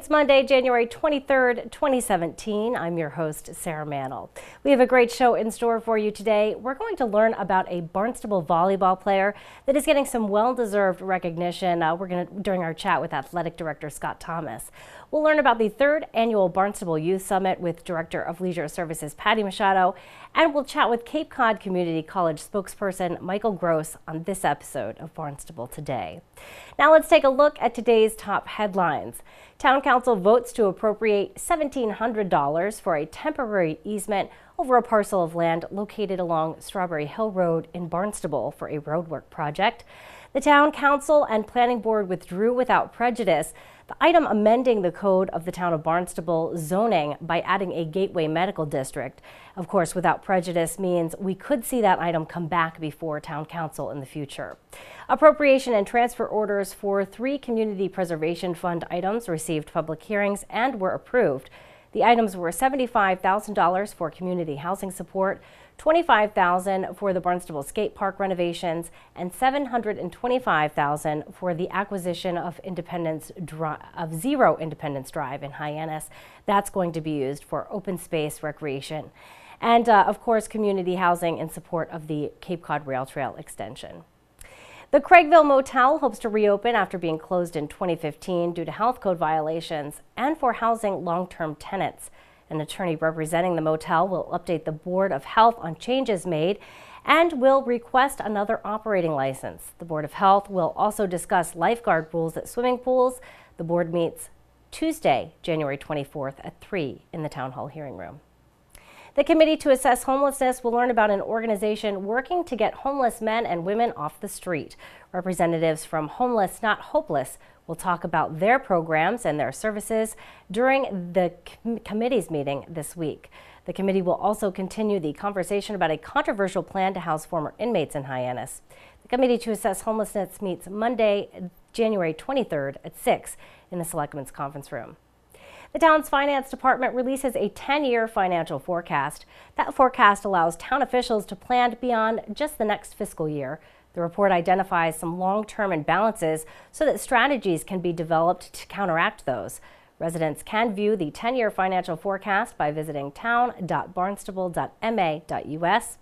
It's Monday, January 23rd, 2017. I'm your host, Sarah Mantle. We have a great show in store for you today. We're going to learn about a Barnstable volleyball player that is getting some well-deserved recognition. During our chat with Athletic Director Scott Thomas. We'll learn about the third annual Barnstable Youth Summit with Director of Leisure Services Patty Machado, and we'll chat with Cape Cod Community College spokesperson Michael Gross on this episode of Barnstable Today. Now let's take a look at today's top headlines. Town Council votes to appropriate $1,700 for a temporary easement over a parcel of land located along Strawberry Hill Road in Barnstable for a roadwork project. The Town Council and Planning Board withdrew without prejudice the item amending the code of the town of Barnstable zoning by adding a gateway medical district. Of course, without prejudice means we could see that item come back before Town Council in the future. Appropriation and transfer orders for 3 Community Preservation Fund items received public hearings and were approved. The items were $75,000 for community housing support, $25,000 for the Barnstable Skate Park renovations, and $725,000 for the acquisition of Zero Independence Drive in Hyannis. That's going to be used for open space recreation. And of course, community housing in support of the Cape Cod Rail Trail extension. The Craigville Motel hopes to reopen after being closed in 2015 due to health code violations and for housing long-term tenants. An attorney representing the motel will update the Board of Health on changes made and will request another operating license. The Board of Health will also discuss lifeguard rules at swimming pools. The board meets Tuesday, January 24th at 3 in the Town Hall hearing room. The Committee to Assess Homelessness will learn about an organization working to get homeless men and women off the street. Representatives from Homeless Not Hopeless will talk about their programs and their services during the committee's meeting this week. The committee will also continue the conversation about a controversial plan to house former inmates in Hyannis. The Committee to Assess Homelessness meets Monday, January 23rd at 6 in the Selectmen's Conference Room. The town's finance department releases a 10-year financial forecast. That forecast allows town officials to plan beyond just the next fiscal year. The report identifies some long-term imbalances so that strategies can be developed to counteract those. Residents can view the 10-year financial forecast by visiting town.barnstable.ma.us.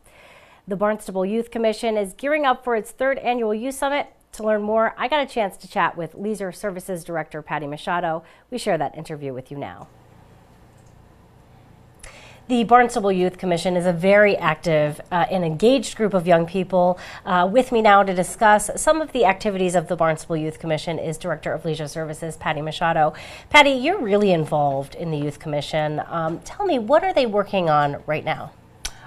The Barnstable Youth Commission is gearing up for its 3rd annual Youth Summit. To learn more, I got a chance to chat with Leisure Services Director Patty Machado. We share that interview with you now. The Barnstable Youth Commission is a very active and engaged group of young people. With me now to discuss some of the activities of the Barnstable Youth Commission is Director of Leisure Services, Patty Machado. Patty, you're really involved in the Youth Commission. Tell me, what are they working on right now?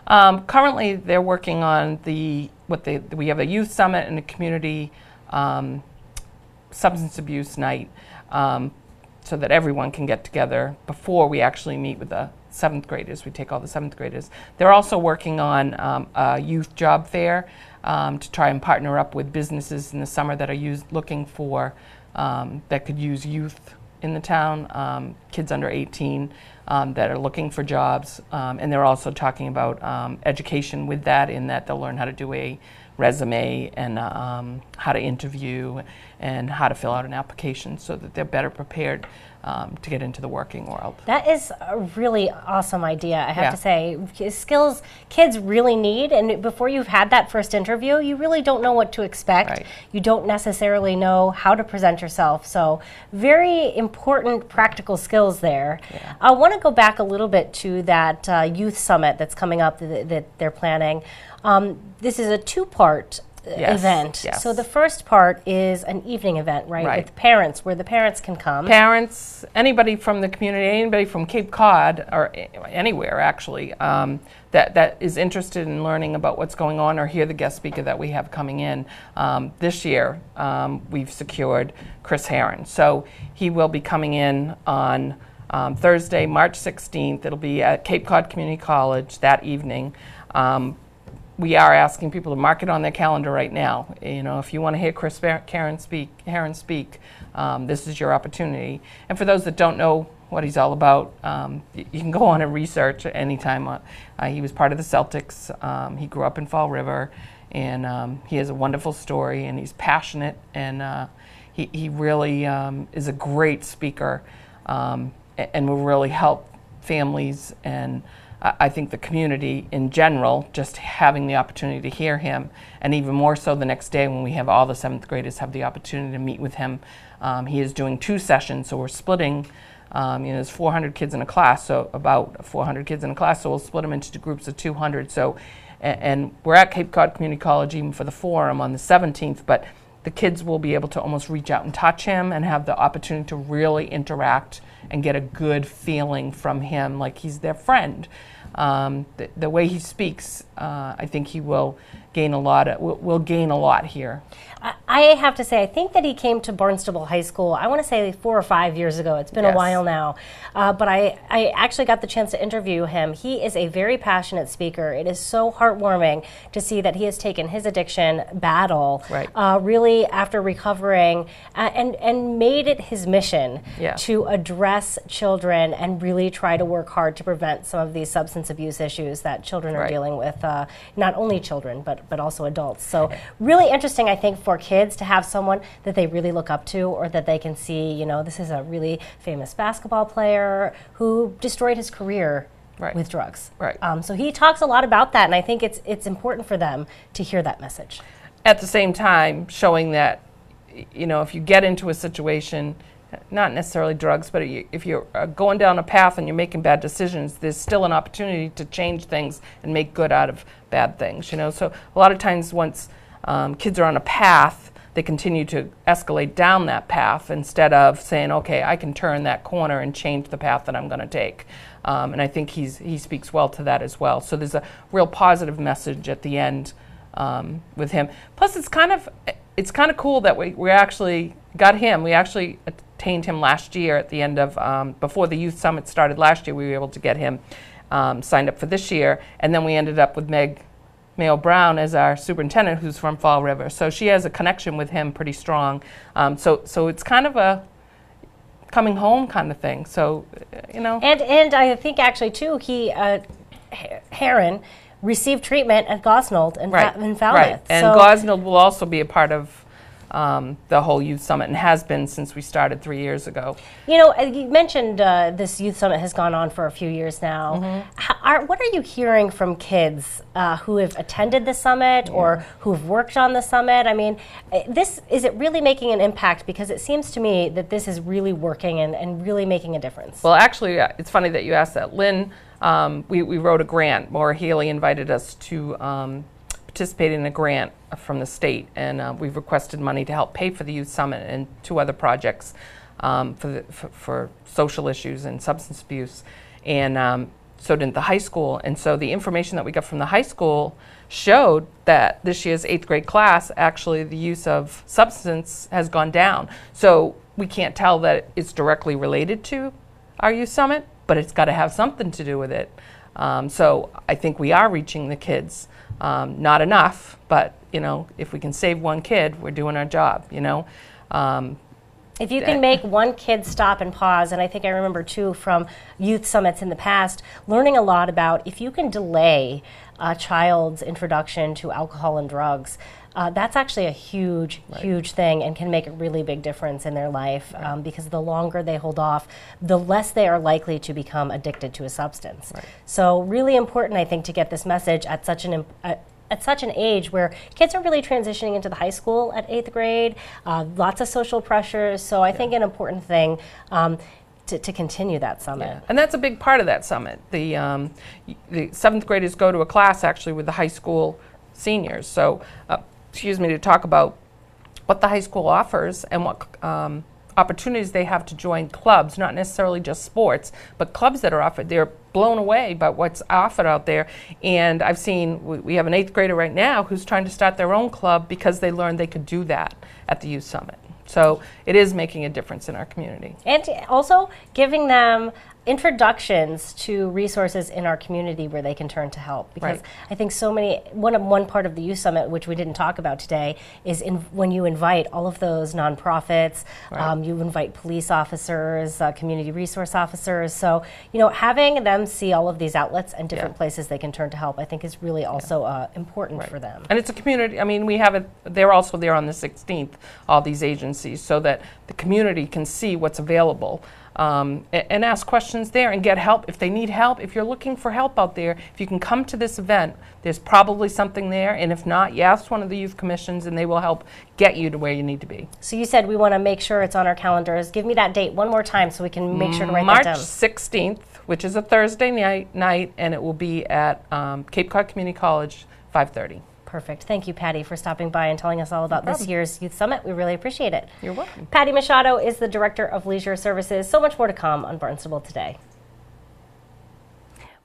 Currently, they're working on we have a youth summit and a community substance abuse night so that everyone can get together before we actually meet with the 7th graders. We take all the 7th graders. They're also working on a youth job fair to try and partner up with businesses in the summer that are looking for that could use youth in the town, kids under 18 that are looking for jobs. And they're also talking about education with that, in that they'll learn how to do a resume and how to interview and how to fill out an application so that they're better prepared to get into the working world. That is a really awesome idea, I have to say. Skills kids really need, and before you've had that first interview, you really don't know what to expect. Right. You don't necessarily know how to present yourself, so very important practical skills there. Yeah. I want to go back a little bit to that youth summit that's coming up that they're planning. This is a 2-part event. Yes. So the first part is an evening event, right? With parents, where the parents can come. Parents, anybody from the community, anybody from Cape Cod, or anywhere actually, that is interested in learning about what's going on or hear the guest speaker that we have coming in. This year, we've secured Chris Herron. So he will be coming in on Thursday, March 16th. It'll be at Cape Cod Community College that evening. We are asking people to mark it on their calendar right now. You know, if you want to hear Chris Herron speak, this is your opportunity. And for those that don't know what he's all about, you can go on and research at any time. He was part of the Celtics. He grew up in Fall River, and he has a wonderful story, and he's passionate, and he really is a great speaker. and will really help families and I think the community in general, just having the opportunity to hear him, and even more so the next day when we have all the 7th graders have the opportunity to meet with him. He is doing 2 sessions, so we're splitting. There's 400 kids in a class, so about 400 kids in a class, so we'll split them into groups of 200. So, and we're at Cape Cod Community College even for the forum on the 17th, but the kids will be able to almost reach out and touch him and have the opportunity to really interact and get a good feeling from him, like he's their friend. The way he speaks, I think he will gain a lot. Will gain a lot here. I have to say, I think that he came to Barnstable High School, I want to say 4 or 5 years ago. It's been a while now. But I actually got the chance to interview him. He is a very passionate speaker. It is so heartwarming to see that he has taken his addiction battle, really after recovering, and made it his mission to address children and really try to work hard to prevent some of these substance abuse issues that children are dealing with, not only children, but also adults. So really interesting, I think, for kids to have someone that they really look up to, or that they can see, you know, this is a really famous basketball player who destroyed his career with drugs. So he talks a lot about that, and I think it's important for them to hear that message. At the same time, showing that, you know, if you get into a situation, not necessarily drugs, but if you're going down a path and you're making bad decisions, there's still an opportunity to change things and make good out of bad things, you know. So a lot of times once kids are on a path, they continue to escalate down that path instead of saying, okay, I can turn that corner and change the path that I'm going to take. And I think he speaks well to that as well. So there's a real positive message at the end with him. Plus, it's kind of cool that we actually got him. We actually attained him last year at the end of, before the Youth Summit started last year, we were able to get him signed up for this year. And then we ended up with Meg Mayo Brown as our superintendent, who's from Fall River. So she has a connection with him pretty strong. So it's kind of a coming home kind of thing. So, you know. And I think actually too, Heron received treatment at Gosnold in Falmouth. And so Gosnold will also be a part of the whole Youth Summit, and has been since we started 3 years ago. You know, you mentioned this Youth Summit has gone on for a few years now. What are you hearing from kids who have attended the summit or who've worked on the summit? I mean, is it really making an impact? Because it seems to me that this is really working and really making a difference. Well, actually, it's funny that you asked that. Lynn, we wrote a grant. Maura Healy invited us to participate in a grant from the state, and we've requested money to help pay for the Youth Summit and 2 other projects for social issues and substance abuse, and so did the high school. And so the information that we got from the high school showed that this year's 8th grade class, actually the use of substance has gone down. So we can't tell that it's directly related to our Youth Summit, but it's got to have something to do with it. So I think we are reaching the kids. Not enough, but, you know, if we can save 1 kid, we're doing our job, you know. If you can make 1 kid stop and pause, and I think I remember too from youth summits in the past, learning a lot about if you can delay a child's introduction to alcohol and drugs, that's actually a huge thing and can make a really big difference in their life, because the longer they hold off, the less they are likely to become addicted to a substance. So really important, I think, to get this message at such an age where kids are really transitioning into the high school at 8th grade, lots of social pressures. So I think an important thing to continue that summit. And that's a big part of that summit. The 7th graders go to a class actually with the high school seniors. So to talk about what the high school offers and what opportunities they have to join clubs, not necessarily just sports, but clubs that are offered. They're blown away by what's offered out there. And I've seen, we have an 8th grader right now who's trying to start their own club because they learned they could do that at the Youth Summit. So it is making a difference in our community. And also giving them introductions to resources in our community where they can turn to help, because I think so many, one part of the Youth Summit, which we didn't talk about today, is when you invite all of those nonprofits, you invite police officers, community resource officers. So, you know, having them see all of these outlets and different places they can turn to help, I think is really also important for them. And it's a community, I mean, we have it, they're also there on the 16th, all these agencies, so that the community can see what's available. and ask questions there and get help if they need help. If you're looking for help out there, if you can come to this event, there's probably something there, and if not, you ask one of the youth commissions and they will help get you to where you need to be. So you said we want to make sure it's on our calendars. Give me that date one more time so we can make sure to write March that down. 16th, which is a Thursday night, and it will be at Cape Cod Community College, 5:30. Perfect. Thank you, Patty, for stopping by and telling us all about this year's Youth Summit. We really appreciate it. You're welcome. Patty Machado is the Director of Leisure Services. So much more to come on Barnstable Today.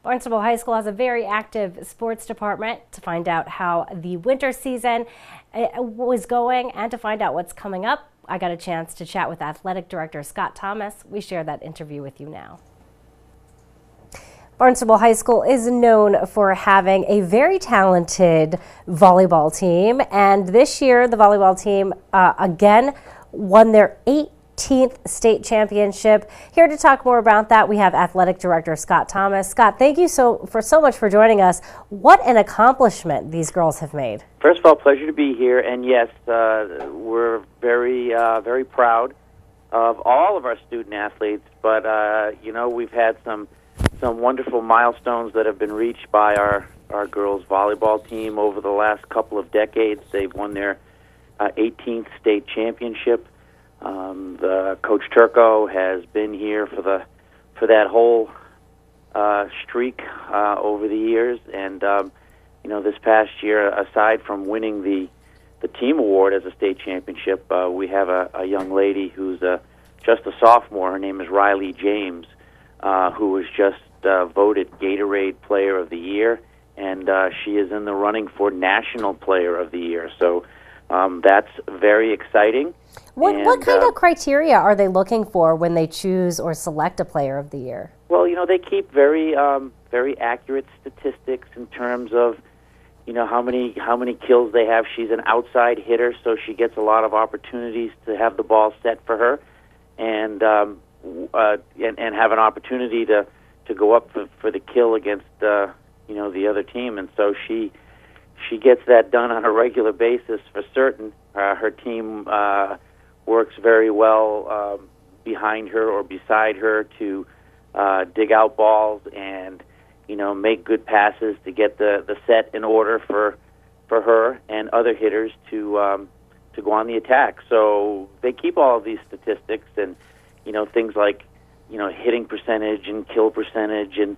Barnstable High School has a very active sports department. To find out how the winter season was going and to find out what's coming up, I got a chance to chat with Athletic Director Scott Thomas. We share that interview with you now. Barnstable High School is known for having a very talented volleyball team, and this year the volleyball team again won their 18th state championship. Here to talk more about that, we have Athletic Director Scott Thomas. Scott, thank you so much for joining us. What an accomplishment these girls have made. First of all, pleasure to be here, and yes, we're very proud of all of our student athletes, but you know, we've had some wonderful milestones that have been reached by our girls volleyball team over the last couple of decades. They've won their 18th state championship. The Coach Turco has been here for that whole streak over the years, and you know, this past year, aside from winning the team award as a state championship, we have a young lady who's just a sophomore. Her name is Riley James, who was just voted Gatorade Player of the Year, and she is in the running for National Player of the Year. So that's very exciting. What kind of criteria are they looking for when they choose or select a Player of the Year? Well, you know, they keep very accurate statistics in terms of, you know, how many kills they have. She's an outside hitter, so she gets a lot of opportunities to have the ball set for her, and have an opportunity to go up for the kill against you know, the other team, and so she gets that done on a regular basis for certain. Her team works very well behind her or beside her to dig out balls and, you know, make good passes to get the set in order for her and other hitters to go on the attack. So they keep all of these statistics and, you know, things like, you know, hitting percentage and kill percentage, and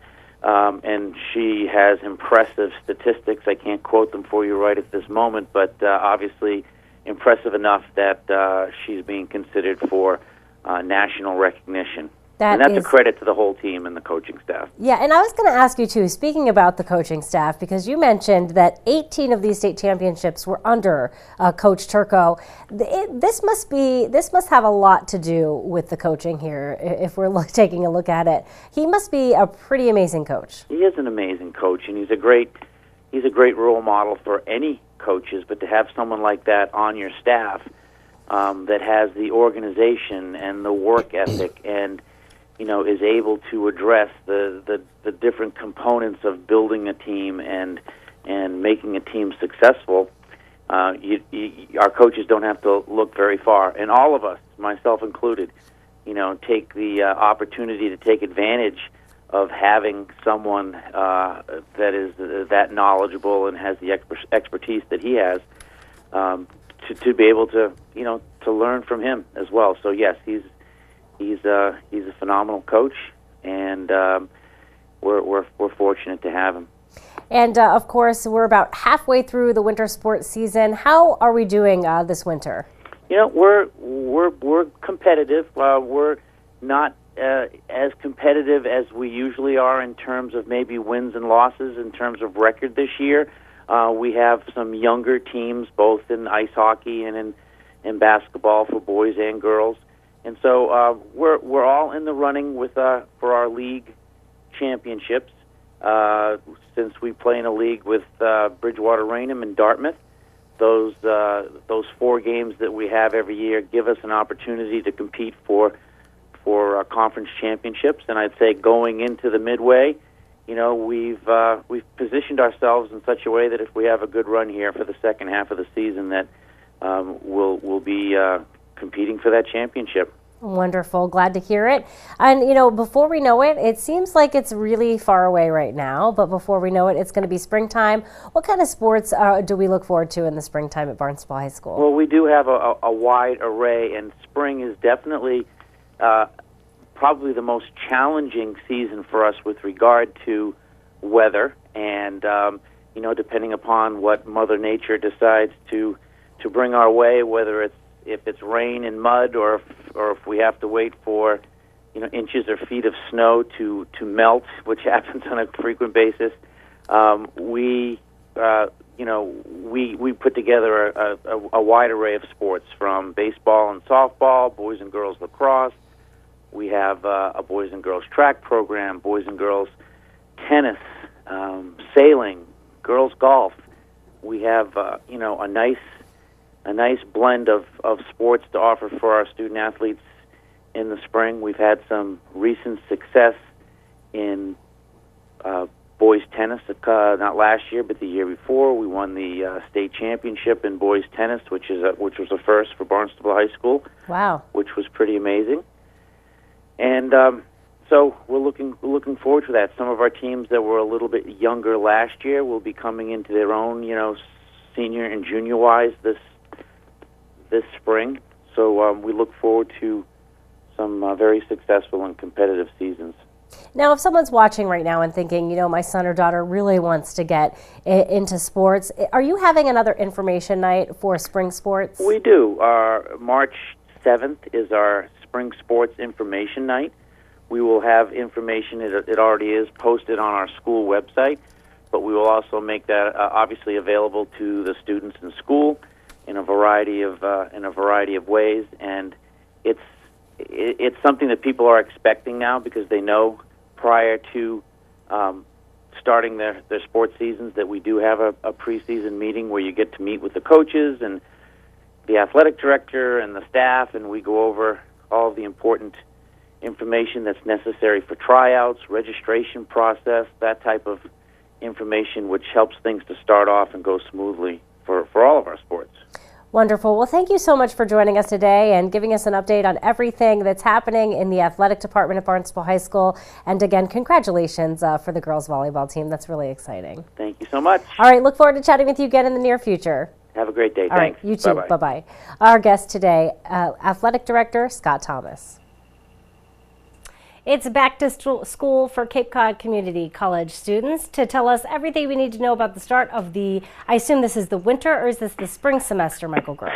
she has impressive statistics. I can't quote them for you right at this moment, but obviously impressive enough that she's being considered for national recognition. And that's a credit to the whole team and the coaching staff. Yeah, and I was going to ask you, too, speaking about the coaching staff, because you mentioned that 18 of these state championships were under Coach Turco. This must have a lot to do with the coaching here, if we're taking a look at it. He must be a pretty amazing coach. He is an amazing coach, and he's a great role model for any coaches, but to have someone like that on your staff that has the organization and the work ethic and, you know, is able to address the different components of building a team and making a team successful. Our coaches don't have to look very far, and all of us, myself included, you know, take the opportunity to take advantage of having someone that is that knowledgeable and has the expertise that he has, to be able to, you know, to learn from him as well. So yes, he's a phenomenal coach, and we're fortunate to have him. And of course, we're about halfway through the winter sports season. How are we doing this winter? You know, we're competitive. We're not as competitive as we usually are in terms of maybe wins and losses in terms of record this year. We have some younger teams, both in ice hockey and in basketball for boys and girls. And so we're all in the running for our league championships. Since we play in a league with Bridgewater Raynham and Dartmouth, those 4 games that we have every year give us an opportunity to compete for conference championships. And I'd say going into the midway, you know, we've positioned ourselves in such a way that if we have a good run here for the second half of the season, that we'll be competing for that championship. Wonderful. Glad to hear it. And, you know, before we know it, it seems like it's really far away right now, but before we know it, it's going to be springtime. What kind of sports do we look forward to in the springtime at Barnstable High School? Well, we do have a wide array, and spring is definitely probably the most challenging season for us with regard to weather, and you know, depending upon what Mother Nature decides to bring our way, whether if it's rain and mud, or if we have to wait for, you know, inches or feet of snow to melt, which happens on a frequent basis. We put together a wide array of sports, from baseball and softball, boys and girls lacrosse. We have a boys and girls track program, boys and girls tennis, sailing, girls golf. We have a nice blend of sports to offer for our student athletes in the spring. We've had some recent success in boys tennis, not last year, but the year before. We won the state championship in boys tennis, which was a first for Barnstable High School. Wow. Which was pretty amazing. And so we're looking forward to that. Some of our teams that were a little bit younger last year will be coming into their own, you know, senior and junior wise this spring. So we look forward to some very successful and competitive seasons. Now, if someone's watching right now and thinking, you know, my son or daughter really wants to get into sports, are you having another information night for spring sports? We do. March 7th is our spring sports information night. We will have information, it already is posted on our school website, but we will also make that obviously available to the students in school in a variety of ways, and it's something that people are expecting now, because they know prior to starting their sports seasons that we do have a preseason meeting where you get to meet with the coaches and the athletic director and the staff, and we go over all of the important information that's necessary for tryouts, registration process, that type of information, which helps things to start off and go smoothly for all of our sports. Wonderful. Well, thank you so much for joining us today and giving us an update on everything that's happening in the athletic department at Barnstable High School. And again, congratulations for the girls volleyball team. That's really exciting. Thank you so much. All right. Look forward to chatting with you again in the near future. Have a great day. All Thanks. right. You too. Bye-bye. Bye-bye. Our guest today, Athletic Director Scott Thomas. It's back to school for Cape Cod Community College students to tell us everything we need to know about the start of the, I assume this is the winter, or is this the spring semester, Michael Gross?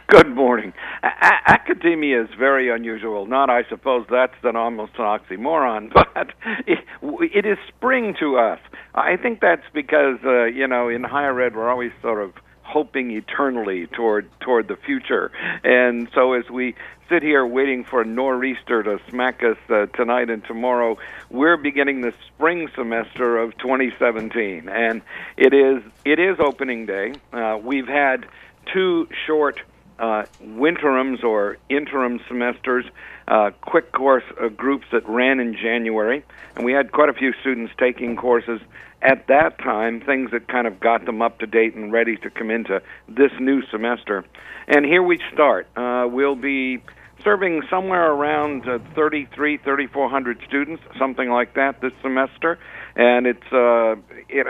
Good morning. Academia is very unusual. Not, I suppose that's almost an oxymoron, but it is spring to us. I think that's because, in higher ed we're always sort of hoping eternally toward the future. And so as we sit here waiting for a nor'easter to smack us tonight and tomorrow, we're beginning the spring semester of 2017. And it is opening day. We've had two short winterims or interim semesters, quick course groups that ran in January, and we had quite a few students taking courses at that time, things that kind of got them up to date and ready to come into this new semester. And here we start. We'll be serving somewhere around 3,400 students, something like that, this semester. And it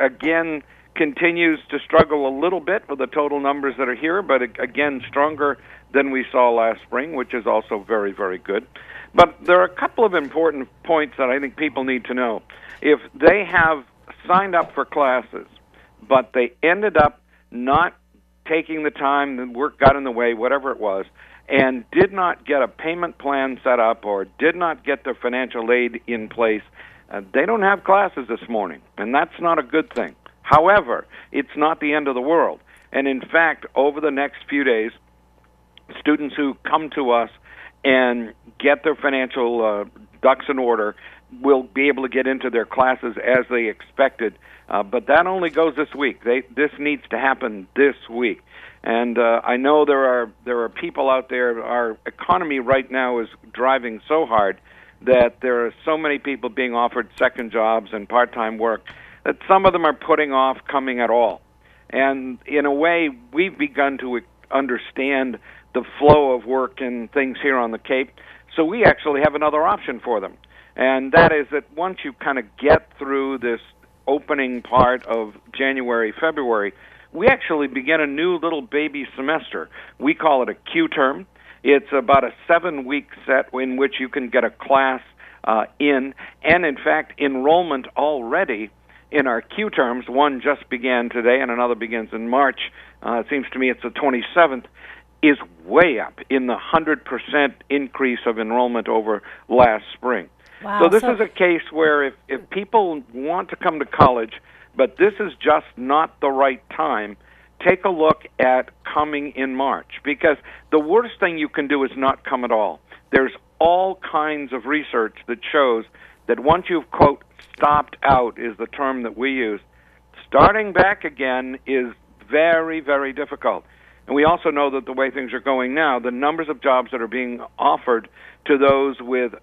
again continues to struggle a little bit with the total numbers that are here, but again, stronger than we saw last spring, which is also very, very good. But there are a couple of important points that I think people need to know. If they have signed up for classes, but they ended up not taking the time, the work got in the way, whatever it was, and did not get a payment plan set up or did not get their financial aid in place, they don't have classes this morning, and that's not a good thing. However, it's not the end of the world. And in fact, over the next few days, students who come to us and get their financial ducks in order will be able to get into their classes as they expected. But that only goes this week. This needs to happen this week. And I know there are people out there. Our economy right now is driving so hard that there are so many people being offered second jobs and part-time work that some of them are putting off coming at all. And in a way, we've begun to understand the flow of work and things here on the Cape. So we actually have another option for them. And that is that once you kind of get through this opening part of January, February, we actually begin a new little baby semester. We call it a Q term. It's about a 7-week set in which you can get a class in. And in fact, enrollment already in our Q terms, one just began today and another begins in March. It seems to me it's the 27th, is way up in the 100% increase of enrollment over last spring. Wow. So this is a case where if people want to come to college, but this is just not the right time, take a look at coming in March, because the worst thing you can do is not come at all. There's all kinds of research that shows that once you've, quote, stopped out is the term that we use, starting back again is very, very difficult. And we also know that the way things are going now, the numbers of jobs that are being offered to those with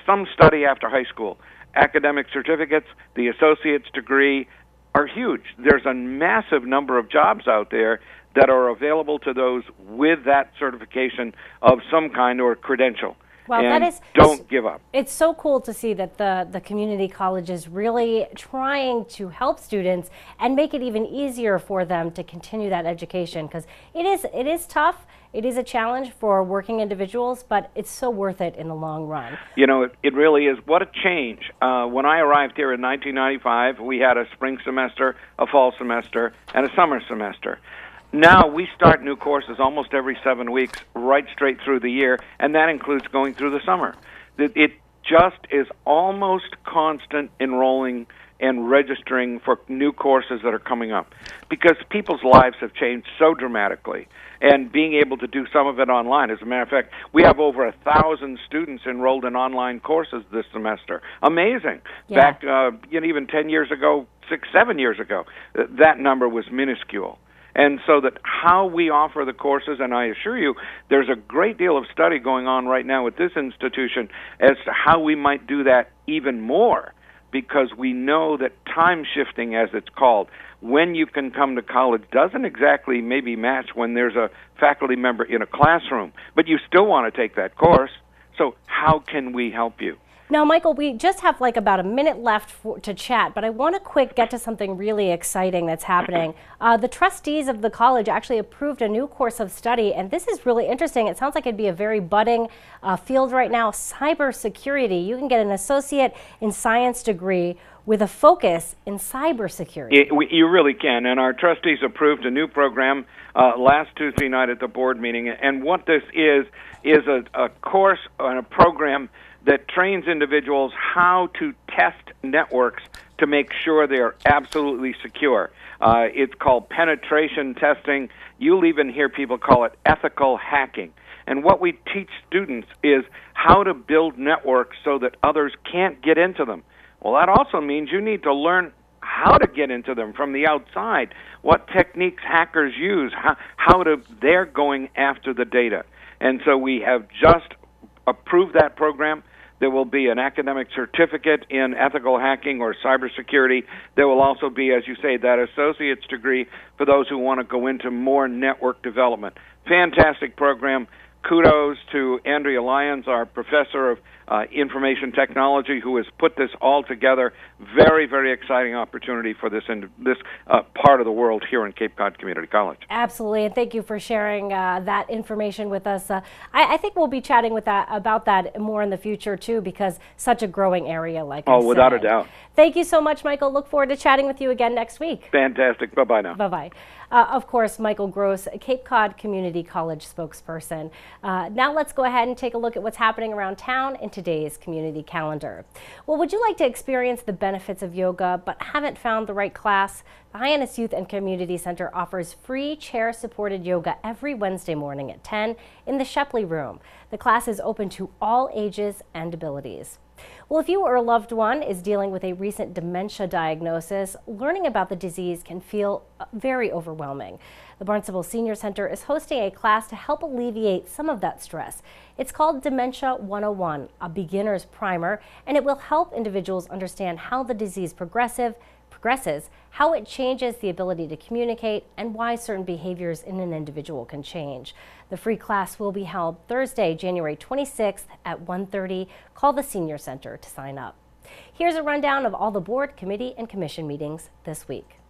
some study after high school, academic certificates, the associate's degree, are huge. There's a massive number of jobs out there that are available to those with that certification of some kind or credential. Well, and that is, don't give up. It's so cool to see that the community college is really trying to help students and make it even easier for them to continue that education, because it is tough. It is a challenge for working individuals, but it's so worth it in the long run. You know, it really is. What a change. When I arrived here in 1995, we had a spring semester, a fall semester, and a summer semester. Now we start new courses almost every 7 weeks, right straight through the year, and that includes going through the summer. It just is almost constant enrolling and registering for new courses that are coming up, because people's lives have changed so dramatically, and being able to do some of it online. As a matter of fact, we have over 1,000 students enrolled in online courses this semester. Amazing. Yeah. Back even 10 years ago, 6-7 years ago, that number was minuscule. And so that how we offer the courses, and I assure you, there's a great deal of study going on right now at this institution as to how we might do that even more, because we know that time shifting, as it's called, when you can come to college doesn't exactly maybe match when there's a faculty member in a classroom, but you still want to take that course. So how can we help you? Now, Michael, we just have like about a minute left to chat, but I want to get to something really exciting that's happening. The trustees of the college actually approved a new course of study, and this is really interesting. It sounds like it'd be a very budding field right now, cybersecurity. You can get an associate in science degree with a focus in cybersecurity. You really can, and our trustees approved a new program last Tuesday night at the board meeting, and what this is a course and a program that trains individuals how to test networks to make sure they're absolutely secure. It's called penetration testing. You'll even hear people call it ethical hacking. And what we teach students is how to build networks so that others can't get into them. Well, that also means you need to learn how to get into them from the outside, what techniques hackers use, they're going after the data. And so we have just approved that program. There will be an academic certificate in ethical hacking or cybersecurity. There will also be, as you say, that associate's degree for those who want to go into more network development. Fantastic program. Kudos to Andrea Lyons, our professor of information technology, who has put this all together. Very, very exciting opportunity for this part of the world here in Cape Cod Community College. Absolutely, and thank you for sharing that information with us. I think we'll be chatting about that more in the future too, because such a growing area, like I said. Without a doubt. Thank you so much, Michael. Look forward to chatting with you again next week. Fantastic. Bye-bye now. Bye-bye. Of course, Michael Gross, Cape Cod Community College spokesperson. Now let's go ahead and take a look at what's happening around town in today's community calendar. Well, would you like to experience the benefits of yoga but haven't found the right class? The Hyannis Youth and Community Center offers free chair-supported yoga every Wednesday morning at 10 in the Shepley Room. The class is open to all ages and abilities. Well, if you or a loved one is dealing with a recent dementia diagnosis, learning about the disease can feel very overwhelming. The Barnstable Senior Center is hosting a class to help alleviate some of that stress. It's called Dementia 101, a beginner's primer, and it will help individuals understand how the disease progresses, progresses, how it changes the ability to communicate, and why certain behaviors in an individual can change. The free class will be held Thursday, January 26th at 1:30. Call the Senior Center to sign up. Here's a rundown of all the board, committee, and commission meetings this week.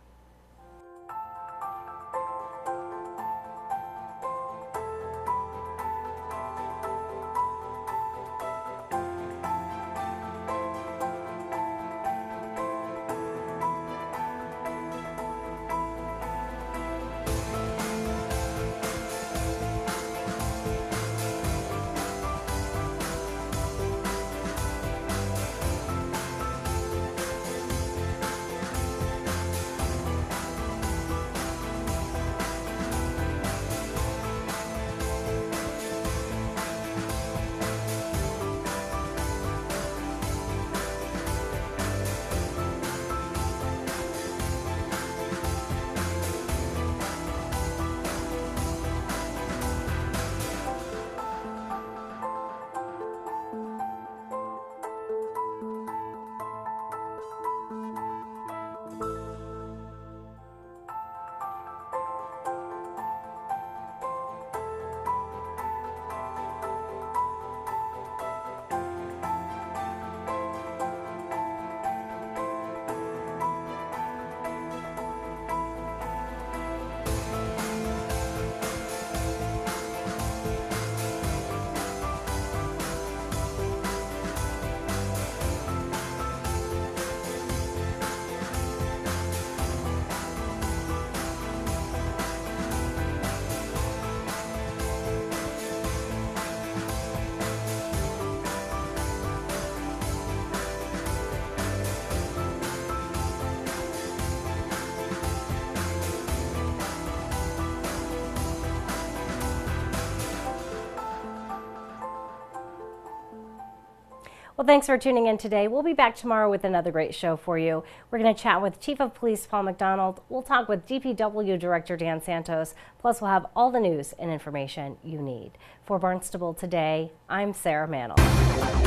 Well, thanks for tuning in today. We'll be back tomorrow with another great show for you. We're going to chat with Chief of Police Paul McDonald. We'll talk with DPW Director Dan Santos. Plus, we'll have all the news and information you need. For Barnstable Today, I'm Sarah Mantle.